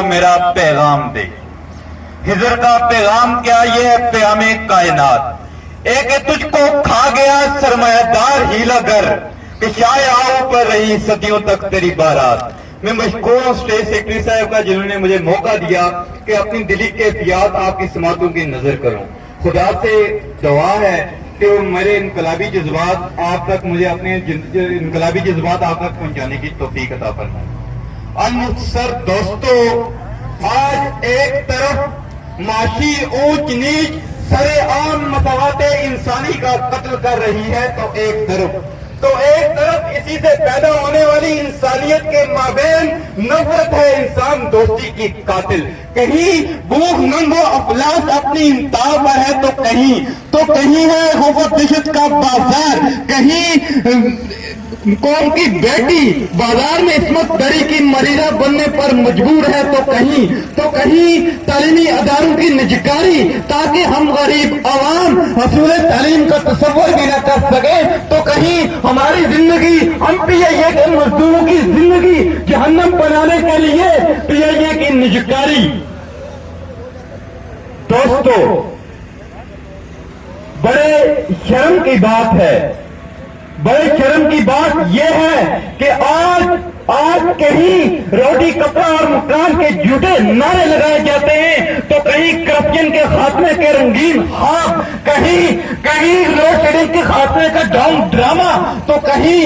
وہ میرا پیغام دے۔ ہجر کا پیغام کیا؟ یہ ہے پیام کائنات۔ ایک تجھ کو کھا گیا سرمایہ دار ہیلا گر، کہ شاہ آؤ پر رہی صدیوں تک تیری بارات۔ میں مشکور ہوں اسٹیٹ سیکرٹری صاحب کا جنہوں نے مجھے موقع دیا کہ اپنی دلی کیفیات آپ کی سماعتوں کی نظر کروں۔ خدا سے دعا ہے کہ میرے انقلابی جذبات آپ تک، مجھے اپنے انقلابی جذبات آپ تک پہنچانے کی توفیق عطا فرمائے۔ المختصر دوستو، آج ایک طرف معاشی اونچ نیچ سر عام مساوات انسانی کا قتل کر رہی ہے، تو ایک طرف اسی سے پیدا ہونے والی انسانیت کے مابین نفرت ہے انسان دوستی کی قاتل۔ کہیں بھوک ننگ و افلاس اپنی انتہا پر ہے، تو کہیں ہے خوف و دہشت کا بازار، کہیں قوم کی بیٹی بازار میں عصمت دری کی مریضہ بننے پر مجبور ہے، تو کہیں تعلیمی اداروں کی نجکاری تاکہ ہم غریب عوام حصول تعلیم کا تصور بھی نہ کر سکے، تو کہیں ہماری زندگی، ہم پی آئی اے کے مزدوروں کی زندگی جہنم بنانے کے لیے پی آئی اے کی نجکاری۔ دوستو، بڑے شرم کی بات ہے، بڑے شرم کی بات یہ ہے کہ آج کہیں روٹی کپڑا اور مکان کے جھوٹے نعرے لگائے جاتے ہیں، تو کہیں کرپشن کے خاتمے کے رنگین خواب، کہیں لوڈ شیڈنگ کے خاتمے کا ڈرامہ، تو کہیں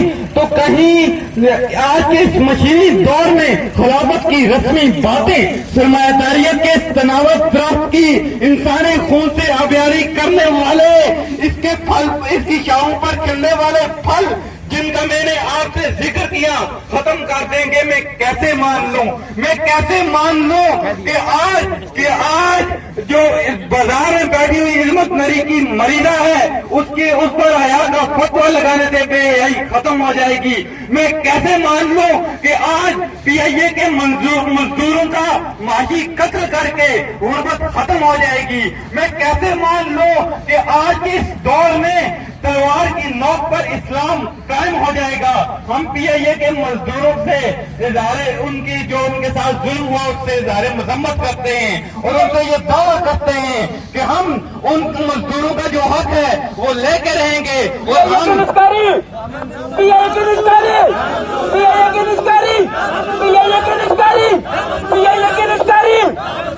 آج کے اس مشینی دور میں خلافت کی رسمی باتیں، سرمایہ داریت کے تناوت درخت کی انسانی خون سے آبیاری کرنے والے، اس کی شاخوں پر چلنے والے پھل جن کا میں نے آپ سے ذکر کیا، ختم کر دیں گے۔ میں کیسے مان لوں کہ آج جو بازار میں بیٹھی ہوئی علمت نری کی مریضہ ہے، اس پر حیا کا فتویٰ لگانے سے بے حیائی ختم ہو جائے گی۔ میں کیسے مان لوں کہ آج پی آئی اے کے مزدوروں کا معاشی قتل کر کے غربت ختم ہو جائے گی۔ میں کیسے مان لوں کہ آج کے اس دور میں تلوار کی نوک پر اسلام قائم ہو جائے گا۔ ہم پی آئی اے کے مزدوروں سے ان کے ساتھ ظلم ہوا اس سے اظہار مذمت کرتے ہیں، اور ان سے یہ دعویٰ کرتے ہیں کہ ہم ان مزدوروں کا جو حق ہے وہ لے کے رہیں گے، اور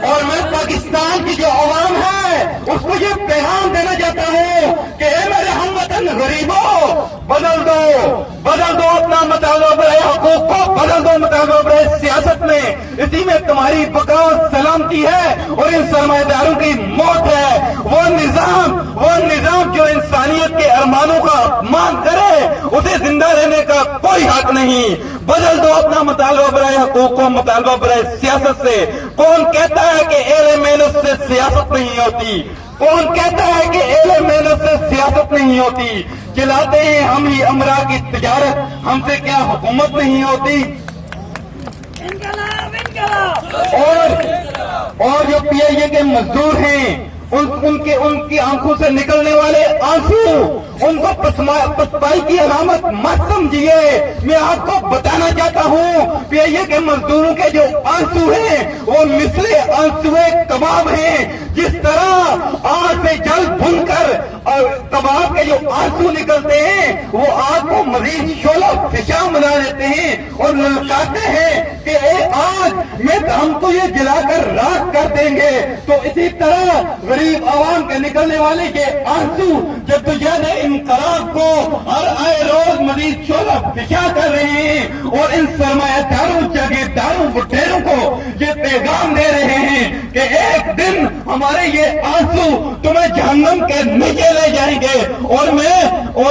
اور میں پاکستان کی جو عوام ہے اس کو یہ پیغام دینا چاہتا ہوں کہ اے میرے ہم وطن غریبوں، بدل دو اپنا مطالبہ برائے حقوق کو، بدل دو مطالبہ برائے سیاست میں، اسی میں تمہاری بقا و سلامتی ہے اور ان سرمایہ داروں کی موت ہے۔ وہ نظام جو انسانیت کے ارمانوں کا اپمان کرے، اسے زندہ رہنے کا کوئی حق نہیں۔ بدل دو اپنا مطالبہ برائے حقوق کو مطالبہ برائے سیاست سے۔ کون کہتا ہے کہ اہل محنت سے سیاست نہیں ہوتی؟ کون کہتا ہے کہ اہل محنت سے سیاست نہیں ہوتی؟ چلاتے ہیں ہم ہی امرا کی تجارت، ہم سے کیا حکومت نہیں ہوتی؟ اور جو پی آئی اے کے مزدور ہیں، ان کی آنکھوں سے نکلنے والے آنسو ان کو پسپائی کی علامت مت سمجھیے۔ میں آپ کو بتانا چاہتا ہوں پی آئی اے کے مزدوروں کے جو آنسو ہیں وہ مثل آنسوئے کباب ہیں۔ جس طرح آگ سے جل بھن کر کباب کے جو آنسو نکلتے ہیں وہ آگ کو مزید شعلہ فشاں بنا دیتے ہیں اور للکاتے ہیں کہ اے آگ میں ہم تو یہ جلا کر راکھ کر دیں گے۔ تو اسی طرح غریب عوام کے نکلنے والے یہ آنسو جدوجہد انقلاب کو ہر آئے روز مزید شعلہ فشاں کر رہے ہیں، اور ان سرمایہ داروں جاگیرداروں بٹیروں کو یہ پیغام دے رہے ہیں کہ ایک دن ہمارے یہ آنسو تمہیں جہنم کے نیچے لے جائیں گے۔ اور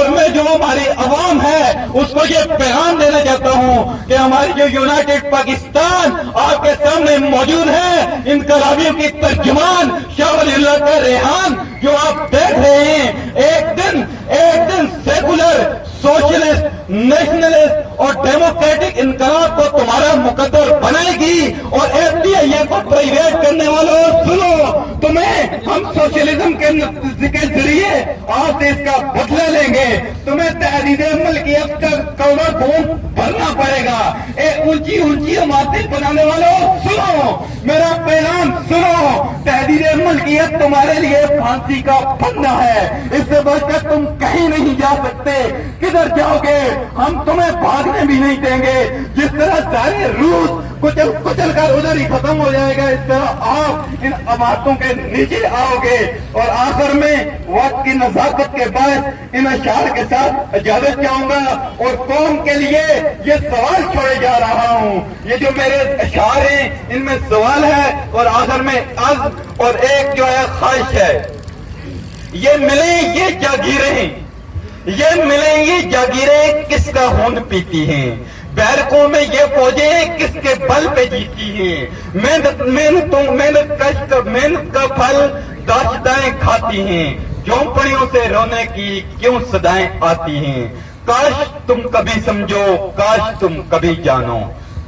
میں جو ہماری عوام ہے اس کو یہ پیغام دینا چاہتا ہوں کہ ہماری جو یونائٹڈ پاکستان آپ کے سامنے موجود ہے، انقلابیوں کی ترجمان شاہ ولی اللہ کا ریحان جو آپ دیکھ رہے ہیں، ایک دن سیکولر، سوشلسٹ، نیشنلسٹ اور ڈیموکریٹک انقلاب کو تمہارا مقدر بنائے گی۔ اور ایف ڈی آئی اے کو پرائیویٹ کرنے والوں سنو، تمہیں ہم سوشلزم کے ذریعے آپ سے اس کا بدلہ لیں گے، تمہیں تحریر عمل کی اب تک کوڑا خون بھرنا پڑے گا۔ اے اونچی عمارتیں بنانے والوں سنو، میرا پیغام سنو، تحریر ملکیت تمہارے لیے پھانسی کا پھندا ہے، اس سے بچ کر تم کہیں نہیں جا سکتے۔ کدھر جاؤ گے؟ ہم تمہیں بھاگنے بھی نہیں دیں گے۔ جس طرح سارے روس کچل کچل کر ادھر ہی ختم ہو جائے گا، اس طرح آپ ان عمارتوں کے نیچے آؤ گے۔ اور آخر میں وقت کی نزاکت کے بعد ان اشعار کے ساتھ اجازت چاہوں گا اور قوم کے لیے یہ سوال چھوڑے جا رہا ہوں۔ یہ جو میرے اشعار ہیں ان میں سوال ہے اور آخر میں عزم اور ایک جو ہے خواہش ہے۔ یہ ملیں یہ جاگیریں، یہ ملیں یہ جاگیریں کس کا خون پیتی ہیں، بیرکوں میں یہ فوجیں کس کے بل پہ جیتی ہیں، محنت کا پھل داشتائیں کھاتی ہیں، جھونپڑیوں سے رونے کی کیوں صدائیں آتی ہیں۔ کاش تم کبھی سمجھو، کاش تم کبھی جانو،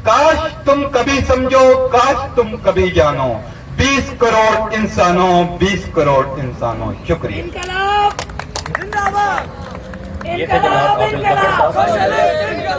کاش تم کبھی سمجھو، کاش تم کبھی جانو۔ 20 کروڑ انسانوں، 20 کروڑ انسانوں، شکریہ۔ انقلاب زندہ باد، انقلاب انقلاب، سوشلسٹ انقلاب۔